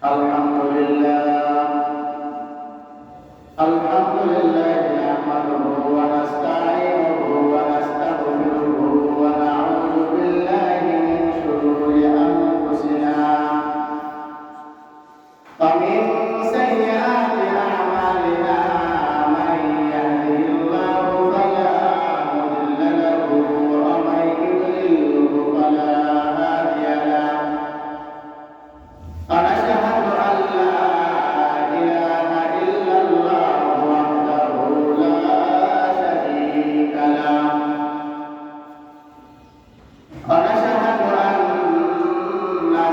الحمد لله نحمده ونستعينه ونستغفره ونعوذ بالله من شرور أنفسنا ومن سيئات أعمالنا من يهده الله فلا مضل له ومن يضلل فلا هادي له ونشهد أن لا إله إلا الله وحده لا شريك له ونشهد أن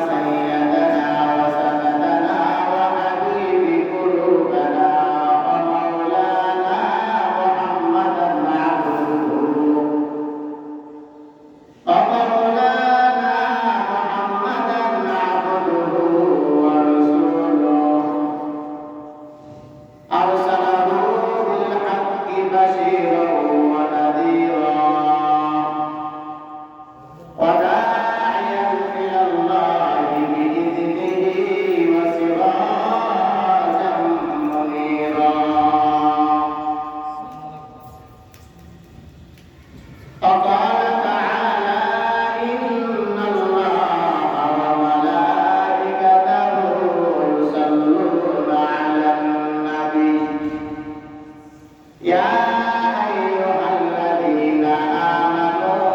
سيدنا وسندنا وحبيب قلوبنا ومولانا محمدا عبده ورسوله أرسله بالحق بشيرا ونذيرا وداعيا إلى الله بإذنه وسراجا منيرا فقال تعالى إن الله وملائكته يصلون على النبي يا أيها الذين آمنوا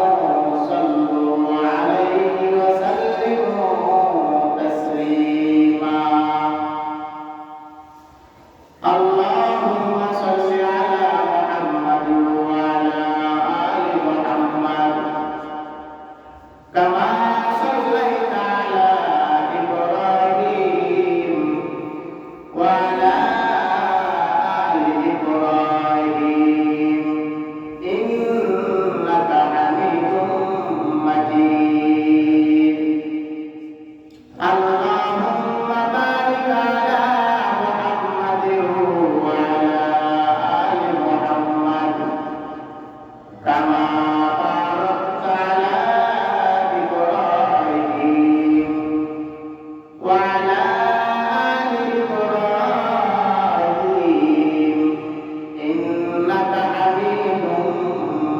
صلوا عليه وسلموا تسليما اللهم صل على محمد وعلى آل محمد كما صليت على إبراهيم وعلى آل إبراهيم إنك حميد مجيد اللهم بارك على محمد وعلى آل محمد كما باركت على إبراهيم وعلى آل إبراهيم إنك حميد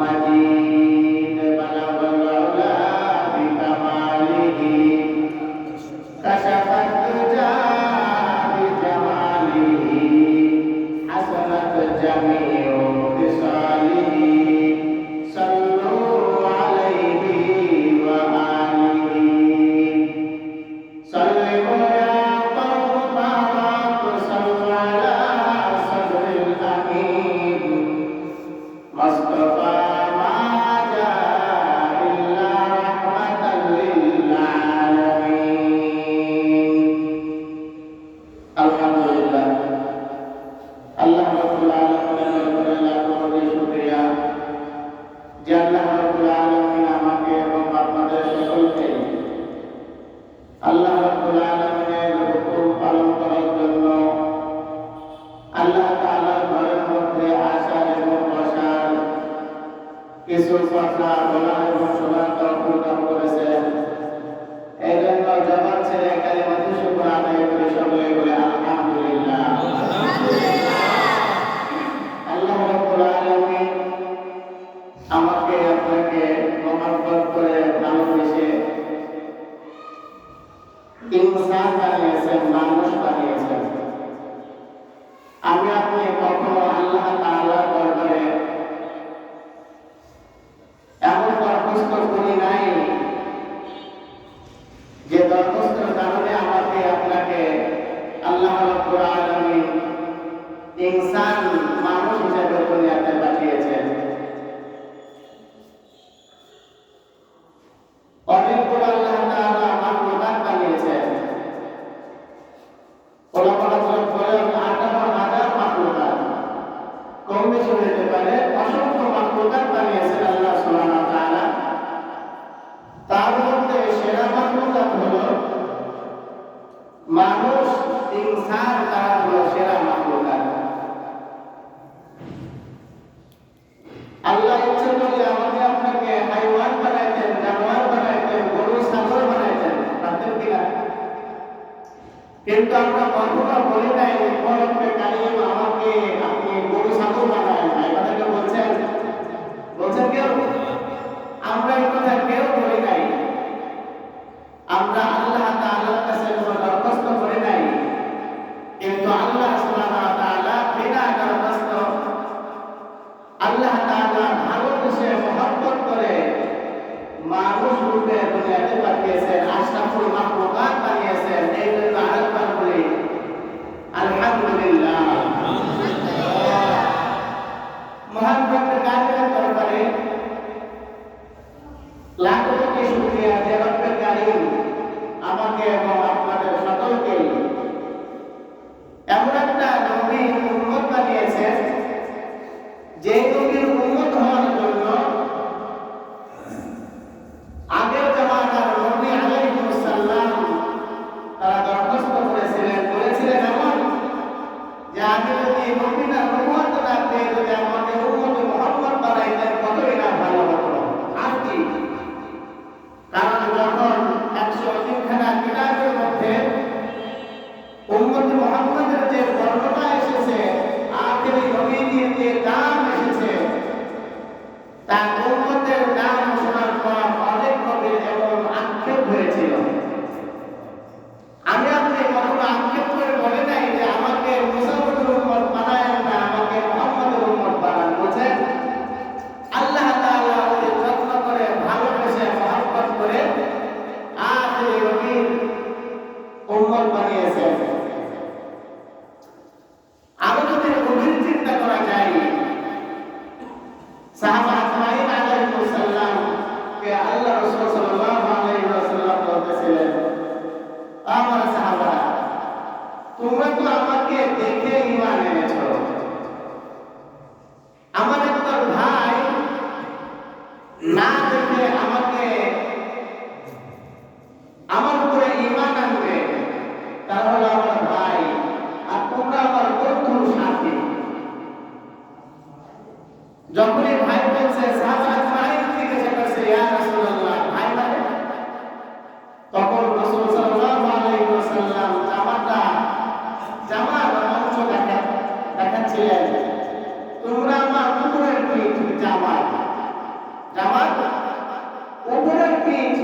مجيد بلغ العلا بكماله كشف الدجى بجماله حسنت جميع خصاله صلوا عليه وآله سلموا يا قوم ما تصلوا على صدر الأمين مصطفى ما جاء إلا رحمة للعالمين الحمد لله আল্লাহ রাব্বুল আলামিনের দরবারে লাখ কোটি শুকরিয়া যে আল্লাহ রাব্বুল আলামিন আমাকে এবং আপনাদের সকলকে আল্লাহ রাব্বুল আলামিনের হুকুম পালন করার জন্য আল্লাহ তাআলার ঘরের মধ্যে আসার এবং বসার কিছু কথা বলার এবং শোনার তৌফিক দান করেছেন। এই জন্য জবান ছেড়ে কালিমাতুল শুকর আদায় করে সকলে বলে আলহামদুলিল্লাহ। আল্লাহ রাব্বুল আলামিন আমাকে আপনাকে মহব্বত করে ভালোবেসে ইনসান বানিয়েছেন, মানুষ বানিয়েছেন। আমি আপনি কখনো আল্লাহ তাআলার দরবারে এমন দরখাস্ত করি নাই যে দরখাস্তের কারণে আমাকে আপনাকে আল্লাহ রাব্বুল আলামিন ইনসান মানুষ হিসেবে দুনিয়াতে পাঠিয়েছেন। অনেকগুলো আল্লাহ তাআলা মাখলুকাত বানিয়েছেন। ওলামারা বলেন 58,000 মাখলুকাত, কম বেশি হতে পারে, অসংখ্য মাখলুকাত বানিয়েছেন আল্লাহ সুবহানাহু ওয়া তাআলা। তার মধ্যে সেরা মাখলুকাত হলো মানুষ, ইনসান, তারা হলো সেরা মাখলুকাত। আল্লাহ ইচ্ছে করলে আমাকে আপনাকে হাইওয়ান বানাইতেন, জানোয়ার বানাইতেন, গরু ছাগল বানাইতেন, পারতেন কিনা? কিন্তু আমরা কখনো বলি নাই রব্বে কারিম আমাকে আপনি গরু ছাগল বানায় নাই, আমাদেরকে বলছেন বলছেন কেউ? আমরা এই কথা কেউ বলি নাই। আমরা আল্লাহ তাআলার কাছে কোনো দরখাস্ত করি নাই, কিন্তু আল্লাহ সুবহানাহু ওয়া তাআলা বিনা দরখাস্ত আল্লাহ তাআলা ভালোবেসে মহব্বত করে মানুষ রূপে দুনিয়াতে পাঠিয়েছেন, আশরাফুল মাখলুকাত বানিয়েছেন। এই জন্য আরেকবার বলি আলহামদুলিল্লাহ। মহান রব্বুল কারিমের দরবারে লাখো কোটি শুকরিয়া যে রব্বুল কারিম আমাকে এবং আপনাদের সকলকে এমন একটা নবীর উম্মত বানিয়েছেন, যে নবীর উম্মত হওয়ার জন্য আগের জামানার নবী আলাইহিস সালাম তারা দরখাস্ত করেছিলেন, বলেছিলেন এমন যে আমি যদি নবীর উম্মত না পেয়ে যদি আমাকে উম্মত মুহাম্মদ বানাইতেন কতই না ভালো হতো। আর কি কারণ যখন 180 খানা কিতাবের মধ্যে উম্মত মুহাম্মদের যে বর্ণনা এসেছে, আখেরি নবীর যে নাম এসেছে, তার উম্মতের নাম শোনার পর অনেক নবীর এমন আক্ষেপ হয়েছিল। আমি আপনি কখনো আক্ষেপ করে বলে নাই যে আমাকে মুসাফির উম্মত বানায়েন না, আমাকে মুহাম্মদের উম্মত বানান। বলছেন আল্লাহ তাআলা ওদের যত্ন করে ভালোবেসে মহব্বত করে আখেরি নবীর উম্মত বানিয়েছেন। আরো যদি গভীর চিন্তা করা যায়, সাহাবা আজমাইন আলাইহিস সালাম কে আল্লাহ রাসূল সাল্লাল্লাহু আলাইহি ওয়াসাল্লাম বলতেছিলেন, আমার সাহাবারা তোমরা তো আমাকে দেখে ঈমান এনেছো, আমার একটা ভাই না দেখে আমাকে আমার উপরে ঈমান আনবে, তারা হলো আমার ভাই, আর তোমরা আমার বন্ধু সাথী। যখনই ভাই বলছে সাহাবা আজমাইন জিজ্ঞাসা করছে ইয়া রাসূলুল্লাহ ভাই মানে, তখন রাসূল সাল্লাল্লাহু আলাইহি ওয়াসাল্লাম জামার অংশ দেখাচ্ছিলেন, তোমরা আমার উপরের পিঠ জামার উপরের পিঠ,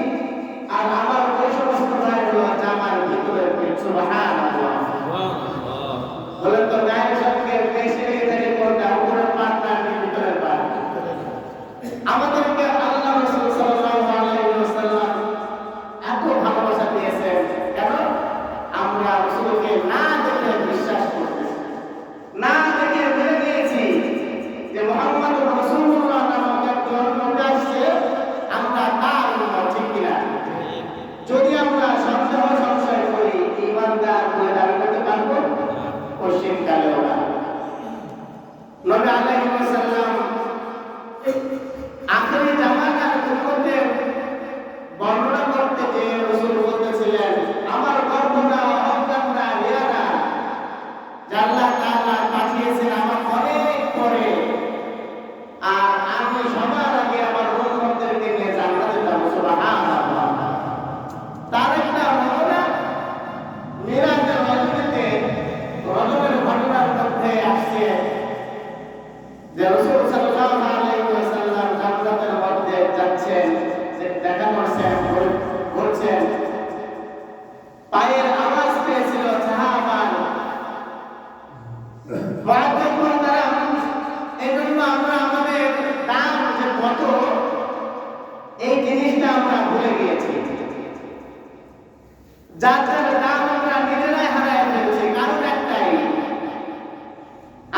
আর আমার ওই সমস্ত ভাই হলো জামার ভিতরের পিঠ। সুবহানাল্লাহ। বলেন তো গায়ের সবকে বেশি লেগে কোনটা, উপরের পাট না ভিতরের পাট? আমাদেরকে আল্লাহ রাসূল সাল্লাল্লাহু আলাইহি ওয়াসাল্লাম এত ভালোবাসা দিয়েছেন, কেন? আমরা রাসূলকে না দেখে বিশ্বাস করতেছি, না দেখে মেনে নিয়েছি যে মুহাম্মদুর রাসূলুল্লাহ নামক একজন নবী আসছে, আমরা তার উম্মত, ঠিক কিনা? যদি আমরা সংশয় করি, ঈমানদার বলে দাবি করতে পারবো? পশ্চিমকালেও না। নবী আলাইহিস সালাম আখেরি জামানার উম্মতের বর্ণনা করতে যে রাসূল বলতেছিলেন, আমার বর্ণনা অহংকার না, রিয়া না, আল্লাহ তাআলা পাঠিয়েছেন আমার অনেক পরে, আর আমি সবার আগে আমার উম্মতদেরকে নিয়ে জান্নাতে যাব। সুবহানাল্লাহ। তার একটা নমুনা মিরাজের রজবের ঘটনার মধ্যে আসছে যে রাসূল সাল্লাল্লাহু আলাইহি ওয়াসাল্লাম জান্নাতের মধ্যে যাচ্ছেন, দেখা করছেন, ঘুরছেন, পায়ের আওয়াজ পেয়েছিল সাহাবার। এই জন্য আমরা আমাদের দাম যে কত, এই জিনিসটা আমরা ভুলে গিয়েছি। যার দাম আমরা নিজেরাই হারাই ফেলছি, কারণ একটাই,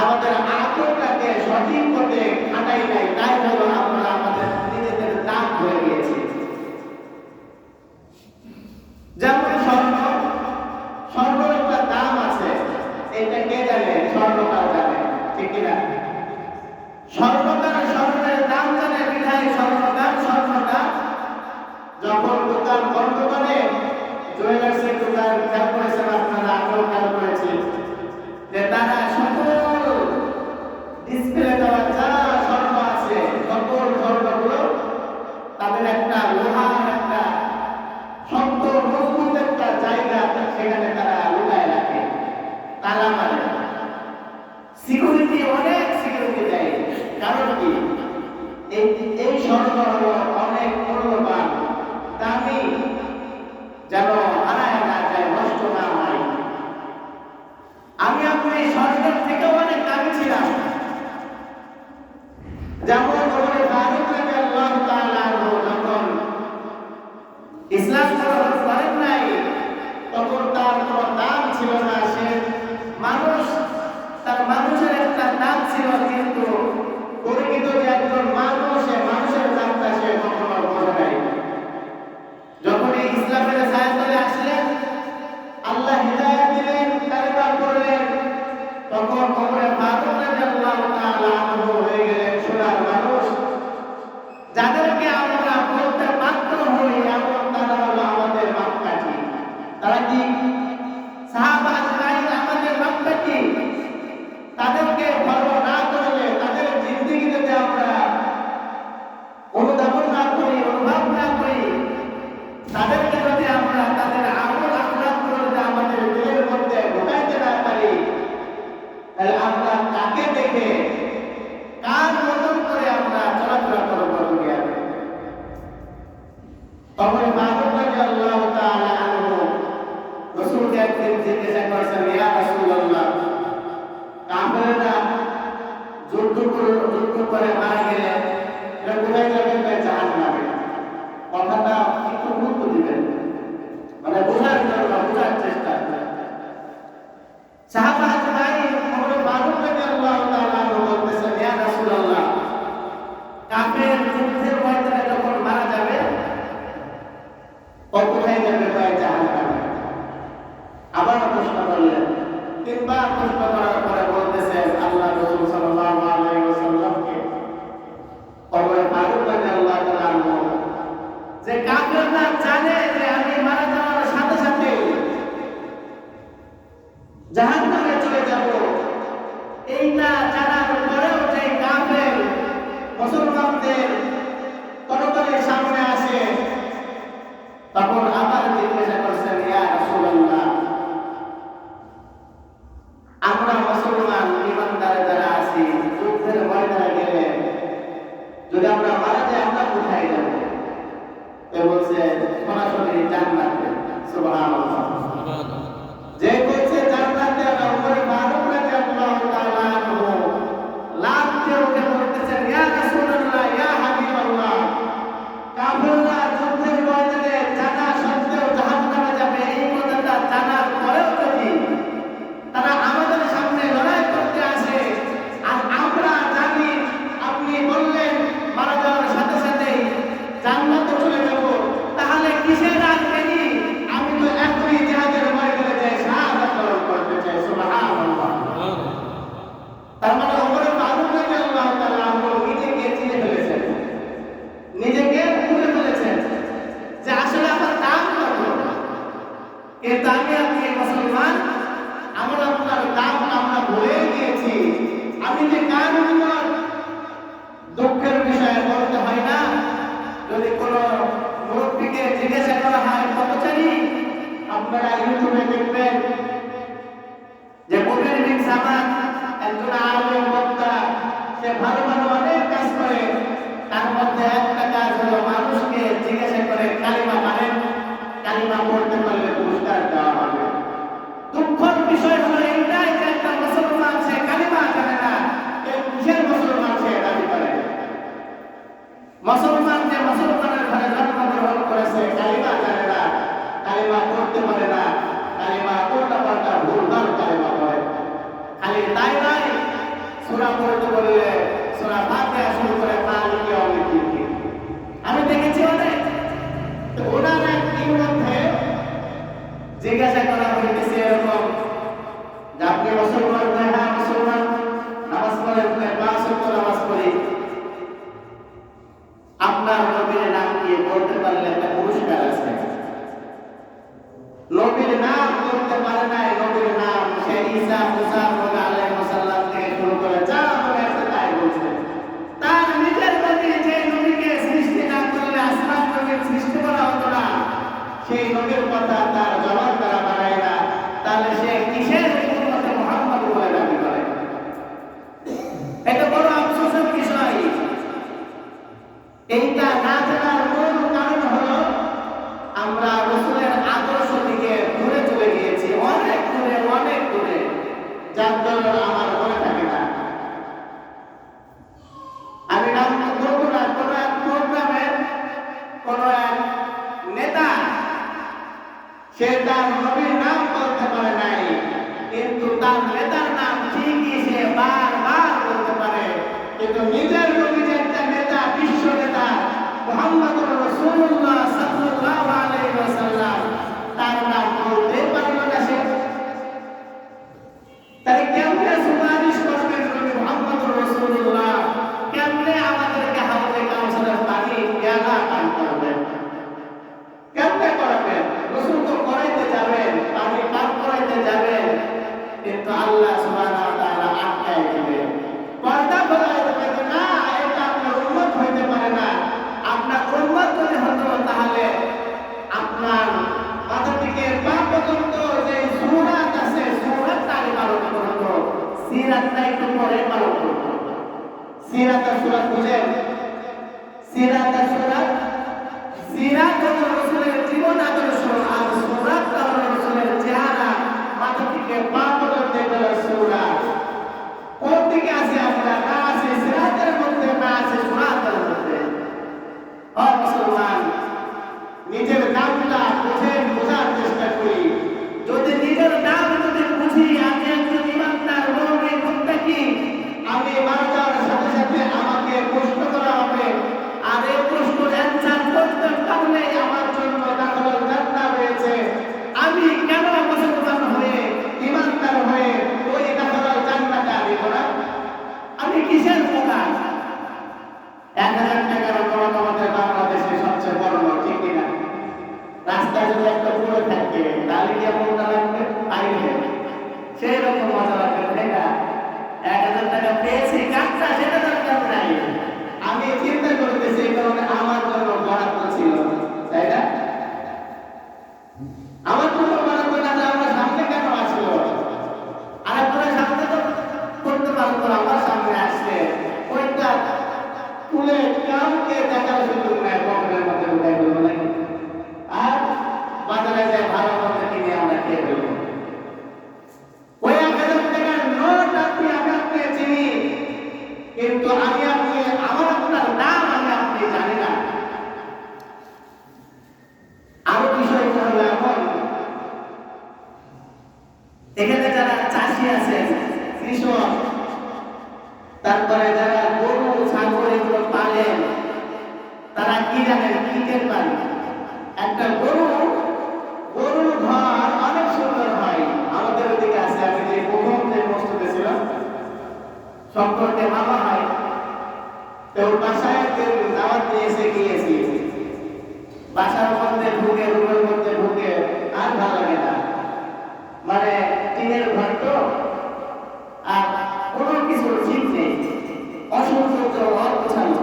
আমাদের আকলটাকে সঠিক পথে খাটাই নাই, তাই হলো আমরা আমাদের নিজেদের দাম ভুলে গিয়েছি। যেমন স্বর্ণ একটা দাম আছে, এটা কে জানে? স্বর্ণকার জানে, ঠিক কিনা? স্বর্ণের দাম জানে বিধায় স্বর্ণটা যখন দোকান বন্ধ করে, জুয়েলার্সের দোকান খেয়াল করেছেন আপনারা, আগেও খেয়াল করেছি যে তারা সকল ডিসপ্লে দেওয়া যা স্বর্ণ আছে, সকল স্বর্ণগুলো তাদের একটা লোহার একটা শক্ত মজবুত একটা জায়গা, সেখানে তারা লুকায় তখন ওমরে ফারুক রাদিয়াল্লাহু তাআলা আনহু হয়ে গেলেন সোনার মানুষ। যাদেরকে আমরা বলতে বাধ্য হই এমন তারা হলো আমাদের মাপকাঠি। তারা কি? সাহাবা আজমাইন আমাদের মাপকাঠি। তাদেরকে ফলো না করলে, তাদের জিন্দেগিতে আমরা অনুধাবন না করি, অনুভব না করি, তাদেরকে যদি আমরা তাদের আমল আখলাকগুলো যদি আমাদের দিলের মধ্যে ঢোকাইতে না পারি, তাহলে আমরা কাকে দেখে কার মতন করে আমরা চলাফেরা করব দুনিয়াতে। তখন ফারুক রাদিয়াল্লাহু তাআলা আনহু রাসূলকে একদিন জিজ্ঞাসা করেছেন, ইয়া রাসূলুল্লাহ, কাফেররা যুদ্ধ করে মারা গেলে এরা কোথায় যাবেন? জাহান্নামে। কথাটা একটু গুরুত্ব দিবেন, মানে বোঝার জন্য, বোঝার চেষ্টা। সাহাবা আজমাইন ওমর ফারুক রাদিয়াল্লাহু তাআলা বলতেছেন, ইয়া রাসূলুল্লাহ, কাফের যুদ্ধের ময়দানে যখন মারা যাবে ও কোথায় যাবে? জাহান্নামে। আবার প্রশ্ন করলেন, তিনবার প্রশ্ন করার পরে বলতেছেন আল্লাহ রাসূল সাল্লাল্লাহু আলাইহি ওয়াসাল্লামকে ওমর ফারুক রাদিয়াল্লাহু তাআলা যে কাফেররা জানে যে আমি মারা যাওয়ার সাথে সাথে জাহান্নামে চলে যাব, এইটা জানার পরেও যে কাফের মুসলমানদের তরবারির সামনে আসে, তখন আবার জিজ্ঞাসা করছেন, ইয়া রাসূলুল্লাহ, আমরা মুসলমান ঈমানদার যারা আছি যুদ্ধের ময়দানে গেলে যদি আমরা মারা যাই আমরা কোথায় যাব? এ বলছে সরাসরি জান্নাতে। সুবহানাল্লাহ। যে বলছে জান্নাতে, ওমর ফারুক রাদিয়াল্লাহু তাআলা আনহু লাভ দিয়ে উঠে বলতেছেন, ইয়া রাসূলুল্লাহ, ইয়া হাবিবাল্লাহ, কাফেররা যুদ্ধের ময়দানে জানা সত্ত্বেও জাহান্নামে যাবে, এই কথাটা জানার পরেও যদি তারা আমাদের সামনে লড়াই করতে আসে আর আমরা জানি আপনি বললেন মারা যাওয়ার সাথে সাথেই জান্নাতে চলে যাব, তাহলে কিসের রাজনীতি? আমি তো এখনই জিহাদের ময়দানে যাই, শাহাদাত বরণ করতে চাই। সুবহানাল্লাহ। তার মানে ওমর ফারুক রাদিয়াল্লাহু তাআলা নিজেকে চিনে ফেলেছেন, নিজেকে ভুলে ফেলেছেন যে আসলে আমার দাম কত। কিন্তু আমি মুসলমান, আমরা আপনার দাম আমরা ভুলে গিয়েছি। আমি যে কার উপর দুঃখের বিষয়ে বলতে হয় না, যদি কোনো মুরব্বীকে জিজ্ঞাসা করা হয় কত চাই, আপনারা ইউটিউবে দেখবেন যে কবির বিন সামাদ একজন আলেম বক্তা, সে ভালো ভালো অনেক কাজ করে, তার মধ্যে একটা কাজ হলো মানুষকে জিজ্ঞাসা করে কালিমা পারেন, কালিমা পড়তে পারলে পুরস্কার দেওয়া হবে। দুঃখের বিষয় হলো এইটাই যে একটা মুসলমান সে কালিমা জানে না, কিসের মুসলমান সে দাবি করে? মুসলমান যে মুসলমানের ঘরে জন্মগ্রহণ করেছে, কালিমা জানে না, কালিমা পড়তে পারে না, কালিমা উল্টাপাল্টা ভুলভাল কালিমা পড়ে। খালি তাই নয়, সূরা পড়তে বললে সূরা ফাতিহা শুরু করে মালিকি ইয়াউমিদ্দিন। আমি দেখেছি অনেক, ওনার একটির মধ্যে জিজ্ঞাসা করা হইতেছে এরকম যে আপনি মুসলমান? হ্যাঁ মুসলমান। নামাজ পড়েন? 5 ওয়াক্ত নামাজ পড়ি। আপনার নবীর নাম কি বলতে পারলে একটা পুরস্কার আছে। নবীর নাম বলতে পারে নাই, নবীর নাম সে ঈসা, মুসা আলাইহিস সালাম থেকে শুরু করে যা মনে আছে তাই বলছে। তার নিজের নবী যে নবীকে সৃষ্টি না করলে আসমান নবীর সৃষ্টি করা হতো না, সেই নবীর কথা তার জবান দ্বারা বানায় না, তাহলে সে কিসের উম্মতে মুহাম্মদ বলে দাবি করে? এটা বড় আফসোসের বিষয়। এইটা না জানার মূল কারণ হলো আমরা রাসূলের আদর্শ থেকে দূরে চলে গিয়েছি, অনেক দূরে, অনেক দূরে, যার জন্য আমার মনে থাকে না। আমি নাম বলবো না, কোন এক প্রোগ্রামে কোন এক নেতা সে তার নবীর নাম বলতে পারে নাই, কিন্তু আল্লাহ সুবহানাহু ওয়া তাআলা আটকায় দিবেন, পর্দা ফেলায় দেবেন। না, এটা আপনার উম্মত হইতে পারে না। আপনার উম্মত যদি হতো তাহলে আপনার মাথা থেকে পা পর্যন্ত যে সূরাত আছে সূরাতটা আগে পালন করতো, সিরাতটা একটু পরে পালন করতো। সিরাত আর সূরাত বুঝেন? সিরাত আর সূরাত, সিরাত হলো রাসূলের জীবন আদর্শ, আর সূরাতটা হলো রাসূলের চেহারা মাথা থেকে পা পর্যন্ত এগুলো সূরাত। কোন দিকে আছে আমরা? না আছে সিরাতের মধ্যে, না আছে সূরাতের মধ্যে। ও মুসলমান, নিজের নামটা বুঝেন, বোঝার চেষ্টা করি। যদি নিজের নাম যদি বুঝি আমি একজন ইমানদার মুমিন মুত্তাকি, আমি মারা যাওয়ার সাথে সাথে আমাকে প্রশ্ন করা হবে, আর এই প্রশ্নের অ্যানসার করতে পারলে আমার জন্য দাখিলুল জান্নাহ রয়েছে। আমি কেন মুসলমান হয়ে ইমানদার হয়ে ওই দাখিলুল জান্নাতে আসব না? আমি কিসের ফোকাস? 1000 টাকার নোট আমাদের বাংলাদেশে সবচেয়ে বড় নোট, ঠিক কিনা? রাস্তায় যদি একটা পড়ে থাকে তাহলে কি মজা লাগবে? আইলে সেই রকম মজা লাগবে, তাই না? 1000 টাকা পেয়েছি, কাজটা সেটা দরকার নাই। আমি চিন্তা করতেছি এই কারণে আমার জন্য বরাদ্দ ছিল, তাই না? আমার জন্য বরাদ্দ না, আমার সামনে কেন আসলো? আর আপনারা সামনে তো করতে পারতো, আমার সামনে আসছে ওইটা তুলে কাউকে দেখার সুযোগ নেই, পকেটের মধ্যে উঠাই ফেলবো নাকি? আর বাজারে যায় ভালো মতো কিনে আমরা খেয়ে ফেলবো। ওই 1000 টাকার নোট আপনি চিনি, কিন্তু আমি আপনি আমার আপনার নাম আমি আপনি জানি না। আরো বিষয়টা হলো এখন এখানে যারা চাষি আছেন, কৃষক, তারপরে যারা গরু ছাগল এগুলো পালেন, তারা কি জানেন, কি টের পান? একটা গরুর ঘর অনেক সুন্দর হয়। আমাদের ওদিকে আছে, আমি যে প্রথম যে মসজিদে ছিলাম সম্পর্কে মামা হয়, তো বাসায় দাওয়াত দিয়ে এসে গিয়েছি। বাসার মধ্যে ঢুকে, রুমের মধ্যে ঢুকে আর ভালো লাগে না, মানে টিনের ঘর তো, আর কোনো কিছু ঠিক নেই, অসুন্দর অগোছালো।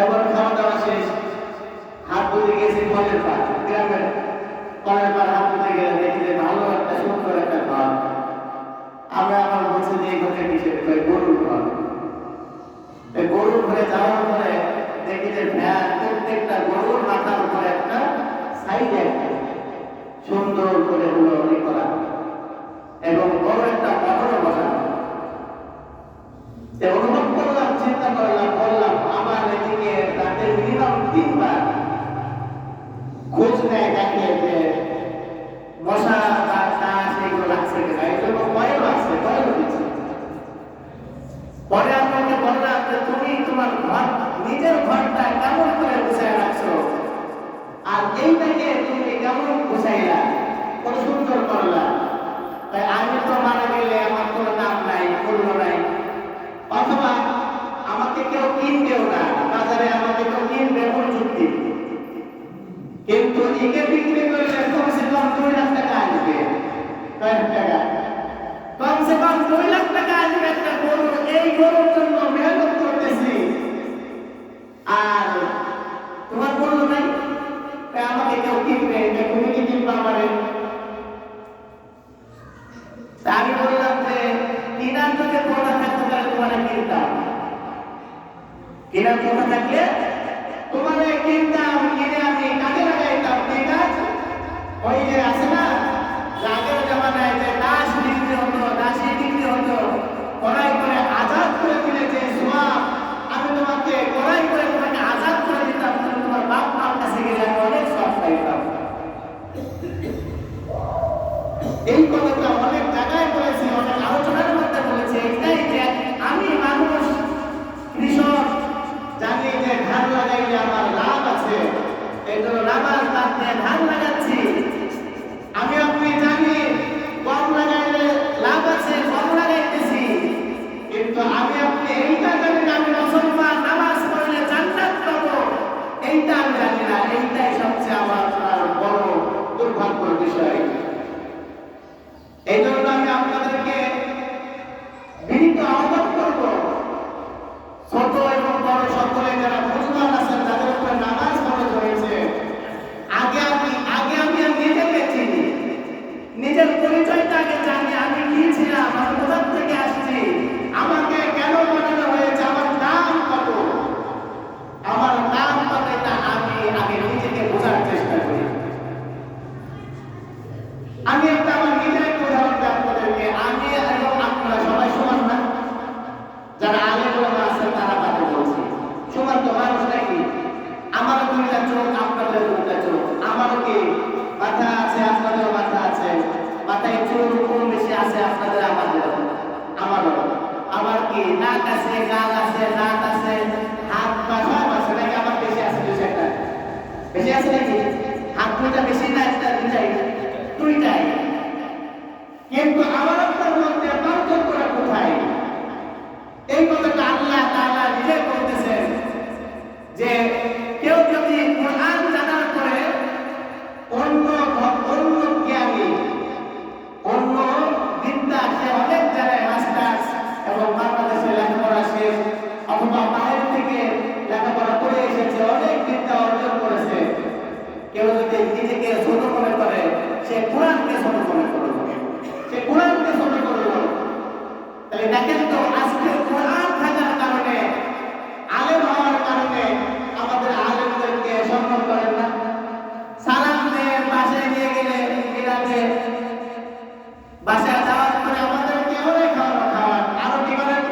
এবার খাওয়া দাওয়া শেষ, হাত ধুতে গেছি কলের পার, গ্রামের কলের পার হাত ধুতে গেলে দেখি যে ভালো একটা সুন্দর একটা ঘর। আমরা আমার বলছি যে এই ঘরে কিসের? গরুর ঘর। গরুর ঘরে যাওয়ার পরে দেখি যে ভ্যান, প্রত্যেকটা গরুর মাথার উপরে একটা সাইডে সুন্দর করে হুড়োহুড়ি করা এবং বড় একটা পাথরও বসানো। অনুভব করলাম, চিন্তা করলাম, বললাম আমার এদিকে রাতে মিনিমাম 3 বার খোঁজ নেয়, দেখে যে মশা বা তাস এগুলো লাগছে কিনা, এই জন্য কয়েল আছে, কয়েল দিচ্ছে। পরে আপনাকে বললাম যে তুমি তোমার ঘর, নিজের ঘরটা কেমন করে গুছায় রাখছো, আর এইটাকে তুমি কেমন গুছাইলা, কত সুন্দর করলা। তাই আমি তো মারা গেলে আমার কোনো দাম নাই, মূল্য নাই, অথবা আমাকে কেউ কিনবেও না, বাজারে আমাকে কেউ কিনবে কোন যুক্তি? কিন্তু একে বিক্রি করলে কমসে কম 2 লাখ টাকা আসবে। কয় টাকা? কমসে কম 2 লাখ টাকা আসবে একটা গরু। এই গরুর জন্য মেহনত করতেছি, আর তোমার মূল্য নাই, আমাকে কেউ কিনবে, তুমি কি কিনবা আমারে? আমি বললাম যে কিনার যদি কথা থাকতে পারে তোমার কিনতাম, কিনার কথা থাকলে তোমার কিনতাম, কিনে আমি কাজে লাগাইতাম। ঠিক আছে, ওই যে আছে না আগের জামানায় যে দাস বিক্রি হতো, দাসী বিক্রি হতো, কড়াই করে আজাদ করে দিলে যে সোয়াব, আমি তোমাকে কড়াই করে তোমাকে আজাদ করে দিতাম, তুমি তোমার বাপ মার কাছে গেলে আমি অনেক সোয়াব পাইতাম। এই কথাটা অনেক জায়গায় বলেছি, অনেক আলোচনার মধ্যে বলেছি। এটাই যে আমি মানুষ, কৃষক, জানি যে ধান লাগাইলে আমার লাভ আছে, এই জন্য নামাজ বাদ দিয়ে ধান লাগাচ্ছি। আমি আপনি জানি কম লাগাইলে লাভ আছে, কম লাগাইতেছি, কিন্তু আমি আপনি এইটা জানি না আমি মুসলমান, নামাজ পড়লে জান্নাত পাবো, এইটা আমি জানি না। এইটাই সবচেয়ে আমার বড় দুর্ভাগ্যের বিষয়। এই জন্য নিজের পরিচয়টা আগে জানি, আমি কি ছিলাম, আমি কোথা থেকে আসছি, আমাকে কেন বানানো হয়েছে, আমার নাম কত, আমার নাম কত, এটা আমি আগে নিজেকে বোঝার চেষ্টা করি। আমি একটা আমার নিজের উদাহরণ দেব আপনাদেরকে। আমি এবং আপনারা সবাই সমান না, যারা আলেম ওলামা আছেন তারা তাদের বলছি সমান তো মানুষ নাকি? আমারও দুইটা চোখ, আপনাদের দুইটা চোখ, আমারও কি মাথা আছে, আপনাদেরও মাথা আছে, মাথায় চুল কম বেশি আছে আপনাদের আমারও। আমার কি নাক আছে, গাল আছে, দাঁত আছে, হাত পা সব আছে নাকি? আমার বেশি আছে, দুই চারটা বেশি আছে নাকি? হাত দুইটা বেশি না, একটা দুইটাই। কিন্তু আমার আপনার মধ্যে পার্থক্যটা কোথায়? এই কথাটা আল্লাহ তাআলা নিজে বলতেছেন যে কেউ যদি কোরআন জানার পরে অন্য জ্ঞানী, অন্য বিদ্যা, সে অনেক জায়গায় মাস্টার্স এবং বাংলাদেশে লেখাপড়া শেষ অথবা বাইরে থেকে লেখাপড়া করে এসেছে, অনেক বিদ্যা অর্জন করেছে, কেউ যদি নিজেকে ছোট মনে করে, সে কোরআনকে ছোট মনে করলো, সে কোরআনকে ছোট করলো। তাহলে দেখেন তো, আজকে কোরআন থাকার কারণে, আলেম হওয়ার কারণে আমাদের আলেমদেরকে সম্মান করেন না, সালাম দেন, বাসায় নিয়ে গেলে মিলাতে, বাসায় যাওয়ার পরে আমাদেরকে অনেক খাওয়ান, আরো কি করেন,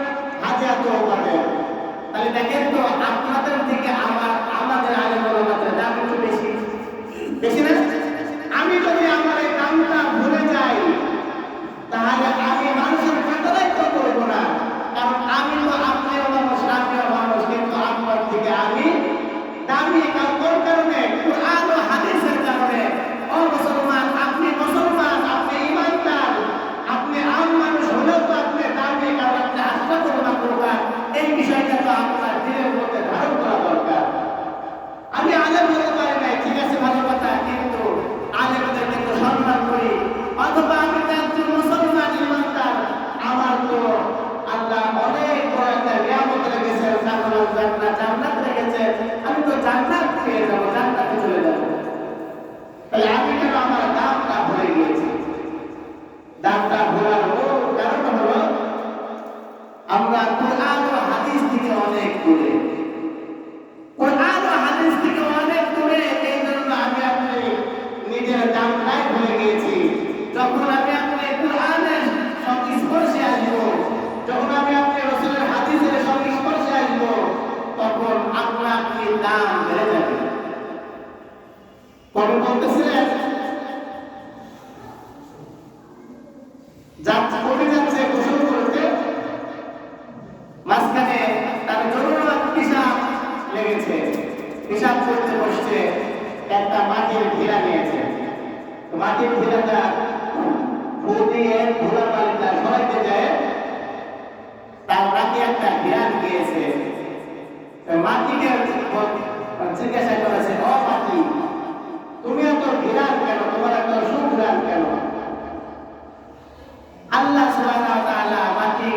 হাজিয়া তো করেন। তাহলে দেখেন তো, আপনাদের থেকে আমাদের আলেম ওলামাদের দাম একটু বেশি বেশি না? আমি যদি আমার এই দামটা ভুলে যাই, তাহলে আমি মানুষের কাতারাই তো করবো না, কারণ আমি তো আপনিও মানুষ, আমিও মানুষ, কিন্তু আপনার থেকে আমি দামি। কোন কারণে? কুরআন ও হাদিসের কারণে। ও মুসলমান, আপনি মুসলমান, আপনি ঈমানদার, আপনি আম মানুষ হলেও তো আপনি দামি, কারণ আপনি আস্থা করবা করবেন, এই বিষয়টা তো আপনার দিলের মধ্যে ধারণ করা দরকার। আমি আলেম হতে পারি নাই, ঠিক আছে, ভালো কথা, কিন্তু আলেমদের কিন্তু সম্মান করি, অথবা আমি একজন মুসলমান ঈমানদার, আমার তো আল্লাহ অনেক বড় একটা নিয়ামত রেখেছে, জান্নাত রেখেছে, আমি তো জান্নাত পেয়ে যাবো, জান্নাতে চলে যাবো। তাহলে আমি কেন আমার দামটা ভুলে গিয়েছি? দামটা ভোলার মূল কারণ হলো আমরা কোরআন ও হাদিস থেকে অনেক দূরে, কোরআন ও হাদিস থেকে অনেক দূরে। এই জন্য আমি আপনি নিজের দামটাই ভুলে গিয়েছি। যখন আমি আপনি কোরআনের সংস্পর্শে আসবো, যখন আমি আপনি রাসূলের হাদিসের সংস্পর্শে আসবো, তখন আপনার আপনি দাম বেড়ে যাবে। কবি বলতেছিলেন, কবি যাচ্ছে গোসল করতে, মাঝখানে তার জরুরত পিশাব লেগেছে, পিশাব করতে বসছে, একটা মাটির ঘিরা নিয়েছে, মাটির ঘিরাটা ফু দিয়ে ধুলা বালিটা সরাইতে যায়, তার নাকি একটা ঘিরান গিয়েছে। মাটিকে জিজ্ঞাসা করেছে, ও মাটি, তুমি এত ঘিরান কেন, তোমার এত সুঘ্রাণ কেন? আল্লাহ সুবহানাহু ওয়া তাআলা মাটি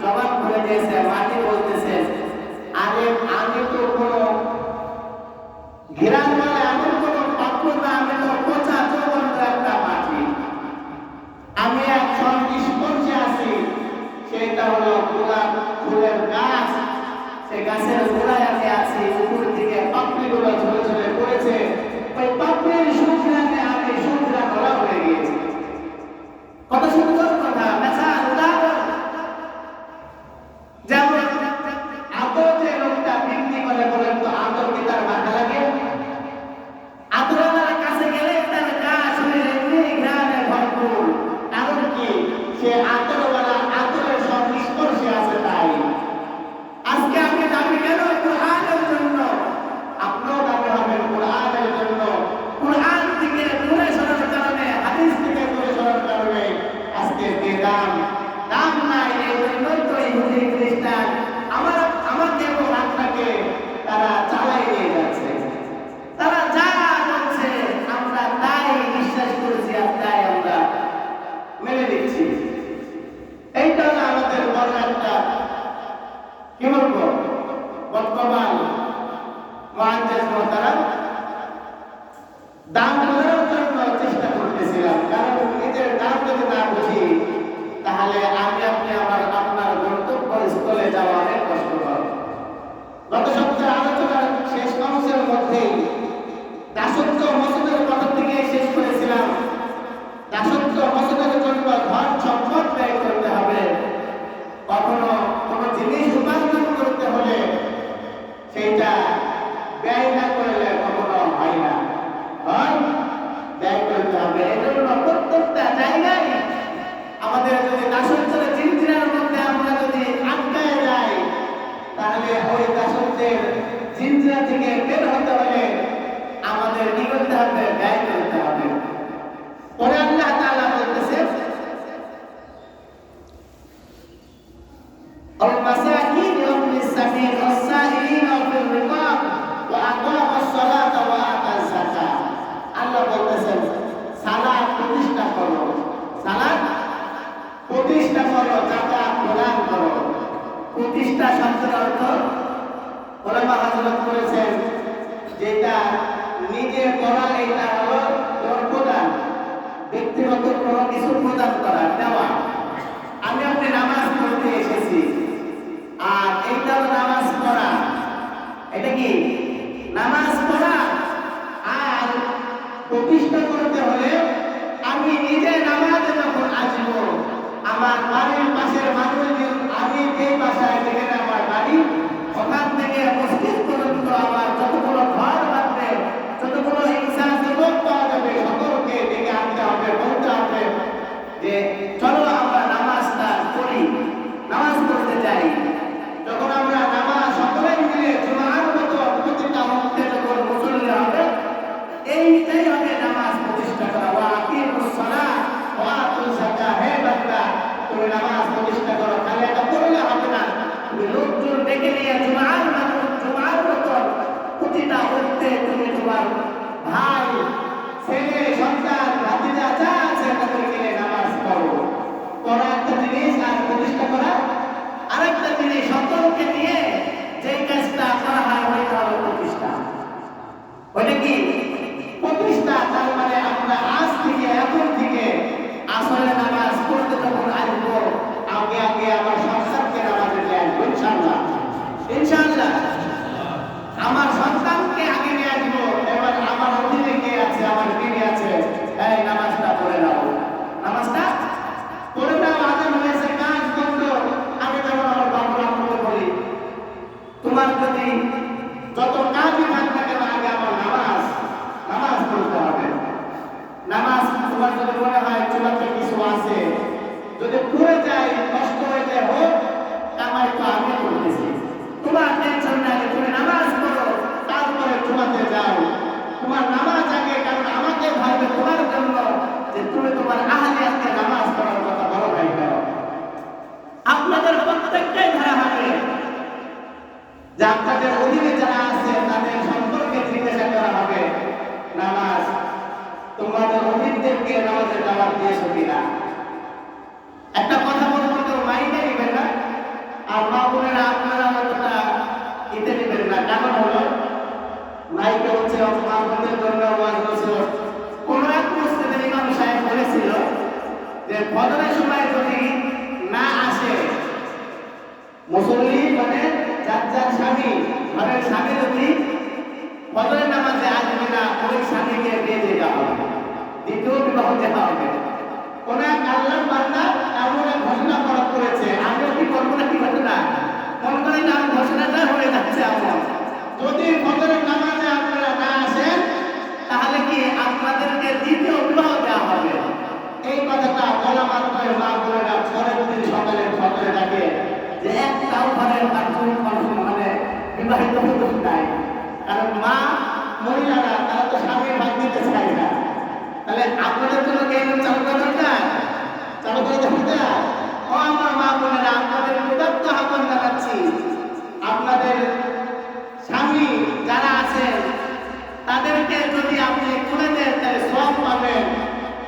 জবাব করে দিয়েছে। মাটি বলতেছে, আরে আমি তো কোনো ঘিরান বলে এমন কোনো পাত্র না, আমি তো পচা চৌবন্ধ একটা মাটি, আমি এক সংস্পর্শে আছি, সেটা হলো গোলাপ ফুলের গাছ, সে গাছের গোড়ায় আমি আছি, উপর থেকে পাপড়িগুলো ঝরে ঝরে পড়েছে, ওই পাপড়ির সুঘ্রাণে আমি সুঘ্রাণ ওলা হয়ে গিয়েছি। কত সুন্দর কথা, বেচার উদাহরণ। যেমন আদর যে লোকটা বিক্রি করে, বলেন তো আদর কি তার মাথা লাগে? আদরওয়ালার কাছে গেলে তার গা শরীরে এমনি ঘ্রাণে ভরপুর, কারণ কি? সে আদরওয়ালা আদরের সংস্পর্শে আছে। তাই আজকে আমি দাবি কেন? কোরআনের জন্য। আপনিও দাবি হবেন কোরআনের জন্য। কোরআন থেকে দূরে সরার কারণে, হাদিস থেকে দূরে সরার কারণে আজকে বেদাম দাম নাই। এই জন্যই তো ইহুদি খ্রিস্টান আমাকে এবং আপনাকে তারা চালাই নিয়ে যাচ্ছে। তারা যা বলছে আমরা তাই বিশ্বাস করছি, আর তাই আমরা মেনে নিচ্ছি। এইটা হলো আমাদের বড় একটা, কি বলবো, বর্তমান মুআজ্জিজ মুহতারাম, দাম ধরার জন্য চেষ্টা করতেছিলাম, কারণ নিজের দাম তাহলে আমি আপনি আপনার গন্তব্যস্থলে যাওয়া অনেক কষ্টকর। গত সপ্তাহে আলোচনার শেষ অংশের মধ্যেই দাসত্ব মসজিদের কথা থেকে শেষ করেছিলাম। দাসত্ব মসজিদের জন্য ধন সম্পদ ব্যয় করতে হবে। কখনো কোনো জিনিস উপার্জন করতে হলে সেইটা ব্যয় না করলে কখনো হয় না, হয় ব্যয় করতে হবে। এজন্য প্রত্যেকটা জায়গায় আমাদের যদি দাসত্বের জিঞ্জিরার মধ্যে আমরা যদি আটকায় যাই, তাহলে ওই দাসত্বের জিঞ্জিরা থেকে বের হতে হলে আমাদের কি করতে হবে? ব্যয় করতে হবে। পরে আল্লাহ তাআলা বলতেছে المساكين وابن السبيل والسائلين وفي الرقاب وأقام الصلاة وآتى الزكاة। আল্লাহ বলতেছেন সালাত প্রতিষ্ঠা করো, সালাত প্রতিষ্ঠা করো, যাকাত প্রদান করো। প্রতিষ্ঠা শব্দের অর্থ ওলামা হযরত করেছেন যেটা নিজে করা, এটা হলো প্রদান, ব্যক্তিগত কোনো কিছু প্রদান করা, দেওয়া। আমি আপনি নামাজ পড়তে এসেছি, আর এইটা নামাজ পড়া, এটা কি নামাজ পড়া। আর প্রতিষ্ঠা করতে হলে আমি নিজে নামাজে যখন আসবো, আমার বাড়ির পাশের মানুষজন, আমি যে বাসায় যেখানে আমার বাড়ি, ওখান থেকে মসজিদ পর্যন্ত আমার যতগুলো ঘর বাঁধবে, যতগুলো ইনসান যুবক পাওয়া যাবে, সকলকে ডেকে আনতে হবে, বলতে হবে যে চলো আমরা নামাজটা পড়ি, নামাজ পড়তে যাই। যখন আমরা নামাজ সকলে মিলে জুমার মতো প্রতিটা মধ্যে যখন মুসল্লি হবে, এইটাই হবে নামাজ প্রতিষ্ঠা করা। ওয়া আকিমুস সালাত ওয়া আতুজ যাকাত। হে বান্দা, তুমি নামাজ প্রতিষ্ঠা করো। খালি এটা পড়লে হবে না, তুমি লোকজন ডেকে নিয়ে জুমার মতো প্রতিটা মধ্যে তুমি তোমার ভাই, ছেলে, সন্তান, ভাতিজা যা আছে তাদেরকে নিয়ে নামাজ পড়ো। পড়া একটা জিনিস, আর প্রতিষ্ঠা করা আরেকটা জিনিস। সকলকে নিয়ে যে কাজটা করা হয় ওইটা হলো প্রতিষ্ঠা। ওইটা কি প্রতিষ্ঠা? তার মানে আমরা আজ থেকে, এখন থেকে আসরের নামাজ পড়তে যখন আসবো, আগে আগে আমার সংসারকে নামাজে নিয়ে আসবো ইনশাআল্লাহ। ইনশাআল্লাহ আমার সন্তানকে আগে নিয়ে আসবো। এবার আমার অধীনে কে আছে, আমার বিবি আছে, এই নামাজটা পড়ে নাও, নামাজটা পড়ে নাও। আজান হয়েছে, কাজ বন্ধ। আমি যেমন আমার বাবুর আম্মুকে বলি, তোমার যদি যত কাজই থাক না কেন, আগে আমার নামাজ পড়তে হবে। নামাজ তোমার যদি মনে হয় চুলাতে কিছু আছে, যদি পড়ে যায়, কষ্ট হয়ে যায়, হোক, কামাই তো আমি করতেছি, তোমার টেনশন নাই। তুমি নামাজ পড়ো, তারপরে চুলাতে যাও। তোমার নামাজ আগে, কারণ আমাকে ভাববে তোমার জন্য যে তুমি তোমার আহলিয়াতকে নামাজ পড়ার কথা বড় ভাই করো। আপনাদের প্রত্যেকটাই ধারা হবে যে আপনাদের অধীনে যারা আছে তাদের সম্পর্কে জিজ্ঞাসা করা হবে, নামাজ তোমাদের অধীনদেরকে নামাজের দাওয়াত দিয়েছো কিনা। একটা কথা বলবো, কেউ মাইনে নেবেন না, আর মা বোনেরা আপনারা অতটা ইতে নেবেন না। কারণ হলো মাইকে হচ্ছে মা বোনদের জন্য ওয়াজ হয়েছিল। কোন এক মসজিদের ইমাম সাহেব বলেছিল যে ফজরের সময় যদি না আসে মুসল্লি, মানে যার যার স্বামী, ঘরের স্বামী যদি ফজরের নামাজে আসবে না, ওই স্বামীকে বিয়ে দিয়ে দেওয়া হবে, দ্বিতীয় বিবাহ দেওয়া হবে। কোন এক আল্লাহর বান্দা এমন এক ঘোষণা করেছে, আমিও কি করবো না, কি ঘটনা মনে করি না, ঘোষণাটা হয়ে যাচ্ছে আমার। যদি ফজরের নামাজে আপনারা না আসেন, তাহলে কি আপনাদেরকে দ্বিতীয় বিবাহ দেওয়া হবে। এই কথাটা বলা মাত্রই মা বোনেরা পরের দিন সকালে ফজরে ডাকে যে একটাও ঘরের মানে বিবাহিত হতে নাই। কারণ মা মহিলারা তারা তো স্বামীর ভাগ দিতে চায় না। তাহলে আপনাদের জন্য জ্ঞান চালু করা দরকার, চালু করে দরকার। ও আমার মা বোনেরা, আপনাদের উদাত্ত আহ্বান জানাচ্ছি, আপনাদের স্বামী যারা আছেন তাদেরকে যদি আপনি তুলে দেন, তাহলে সব পাবেন।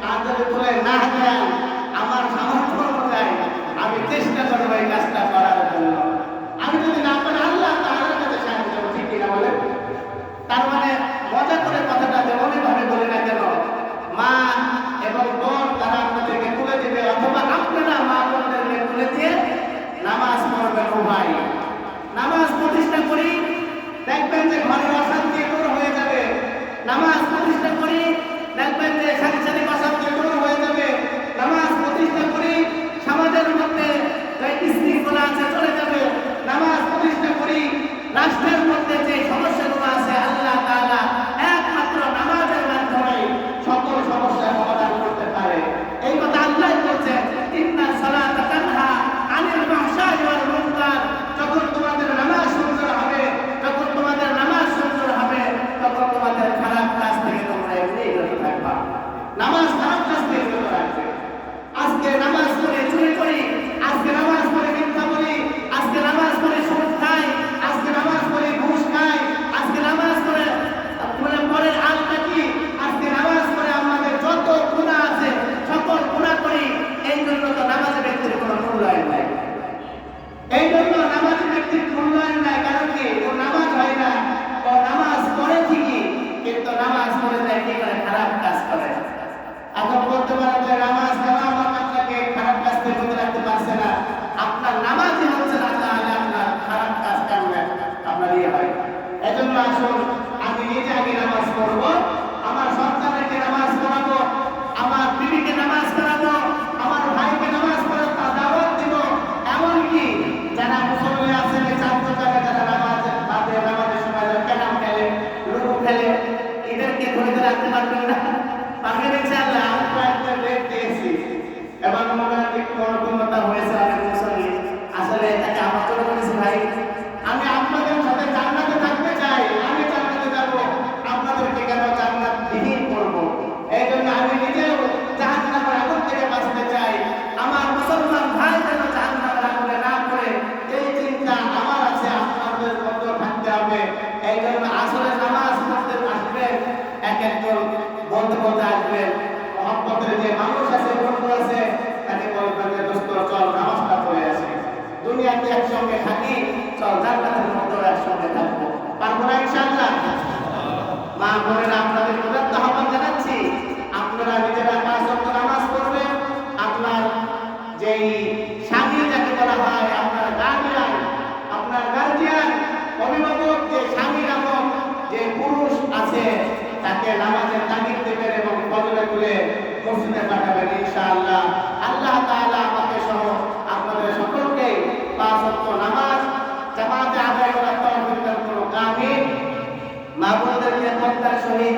আর যদি তুলে না দেন, আমার সামর্থ্য অনুযায়ী আমি চেষ্টা করবো এই কাজটা করার জন্য। আমি যদি না পারি, আল্লাহ তাআলার কাছে সাহায্য করবো, ঠিক কিনা বলেন? তার মানে মজা করে কথাটা যেমনই ভাবে বলি না কেন, মা এবং বোন তারা আপনাদেরকে ঘরের অশান্তি দূর হয়ে যাবে। নামাজ প্রতিষ্ঠা করি, দেখবেন যে সাংসারিক অশান্তি দূর হয়ে যাবে। নামাজ প্রতিষ্ঠা করি, সমাজের মধ্যে যে বিশৃঙ্খলা আছে চলে যাবে। নামাজ প্রতিষ্ঠা করি, রাষ্ট্রের মধ্যে যে সমস্যাগুলো আছে আল্লাহ তাআলা একমাত্র নামাজের মাধ্যমে সকল সমস্যার সমাধান করতে পারে। এই কথা আল্লাহ বলছেন, ইন্না সালাতা তানহা আনিল ফাহশাই ওয়াল মুনকার। যখন তোমাদের নামাজ সুন্দর হবে, যখন তোমাদের নামাজ সুন্দর হবে, তখন তোমাদের খারাপ কাজ থেকে তোমরা এমনি বিরত থাকবা। নামাজ খারাপ কাজ থেকে বিরত রাখবে। আজকে নামাজ পড়ে চুরি করি, আজকে নামাজ পড়ে মিথ্যা বলি, আজকে নামাজ পড়ে সুদ খাই, আজকে নামাজ পড়ে ঘুষ খাই, আজকে নামাজ পড়ে পরের আলটা কি, আজকে নামাজ পড়ে আমাদের যত গুনাহ আছে সকল গুনাহ করি। এই জন্য তো নামাজের ব্যক্তির কোনো মূল্যায়ন নাই। এই জন্য নামাজের ব্যক্তির মূল্যায়ন নাই। কারণ কি, ও নামাজ হয় না, ও নামাজ পড়ে ঠিকই, কিন্তু নামাজ পড়ে যায় কি করে, খারাপ কাজ করে। এখন বলতে পারেন যে নামাজ কেন আমার আপনাকে খারাপ কাজ থেকে বিরত রাখতে পারছে না? আপনার নামাজই হচ্ছে না, তাহলে আপনার খারাপ কাজ করবে আপনার ইয়ে হয়। এজন্য আসুন, আমি নিজে আগে নামাজ পড়বো, আমার সন্তানকে নামাজ পড়াবো, আমার বিবিকে নামাজ পড়াবো, আমার ভাইকে নামাজ পড়াবো, তা দাওয়াত দিব। এমনকি যারা মুসলমান আছেন, ছাত্র যারা যারা নামাজ বাদে নামাজের সময় কেনাম খেলে, লুডু খেলে, এদেরকে ধরে ধরে রাখতে পারবেন না? পারবেন ইনশাআল্লাহ। আমরা একটা রেট দিয়েছি, এবার মনে হয় একটু অনুকূলতা হয়েছে অনেক মুসলমান। আসলে এটাকে আমার জন্য বলেছি, ভাই আমি আপনাদের সাথে জান্নাতে থাকতে চাই, আমি জান্নাতে যাব, আপনাদেরকে কেন জান্নাত বিহীন করব? এই জন্য আমি নিজেও জাহান্নামের আগুন থেকে বাঁচতে চাই। আমার মুসলমান ভাই যেন জাহান্নামের আগুনে না পড়ে, এই চিন্তা আমার আছে, আপনাদের মধ্যে থাকতে হবে। এই জন্য আসলে নামাজ পড়তে আসবেন, এক একজন বলতে বলতে আসবেন। মহব্বতের যে মানুষ আছে, বন্ধু আছে, তাকে বলবেন যে দোস্ত চল নামাজটা পড়ে আসি, দুনিয়াতে একসঙ্গে থাকি, চল জান্নাতের মধ্যে একসঙ্গে থাকবো। পারবো না ইনশাআল্লাহ? মা বোনেরা, আপনাদের উদাত্ত আহ্বান জানাচ্ছি, আপনারা নিজেরা 5 ওয়াক্ত নামাজ পড়বেন। আপনার যেই স্বামী যাকে বলা হয়, আপনার গার্জিয়ান অভিভাবক, যে স্বামী নামক যে পুরুষ আছে, তাকে নামাজের তাগিদ দেবেন এবং ফজরে তুলে মসজিদে পাঠাবেন ইনশাআল্লাহ। আল্লাহ তাআলা আমাকে সহ আপনাদের সকলকে 5 ওয়াক্ত নামাজ জামাতে আদায় করার তৌফিক দান করুন। আমিন। মা বোনদেরকে পর্দার সহিত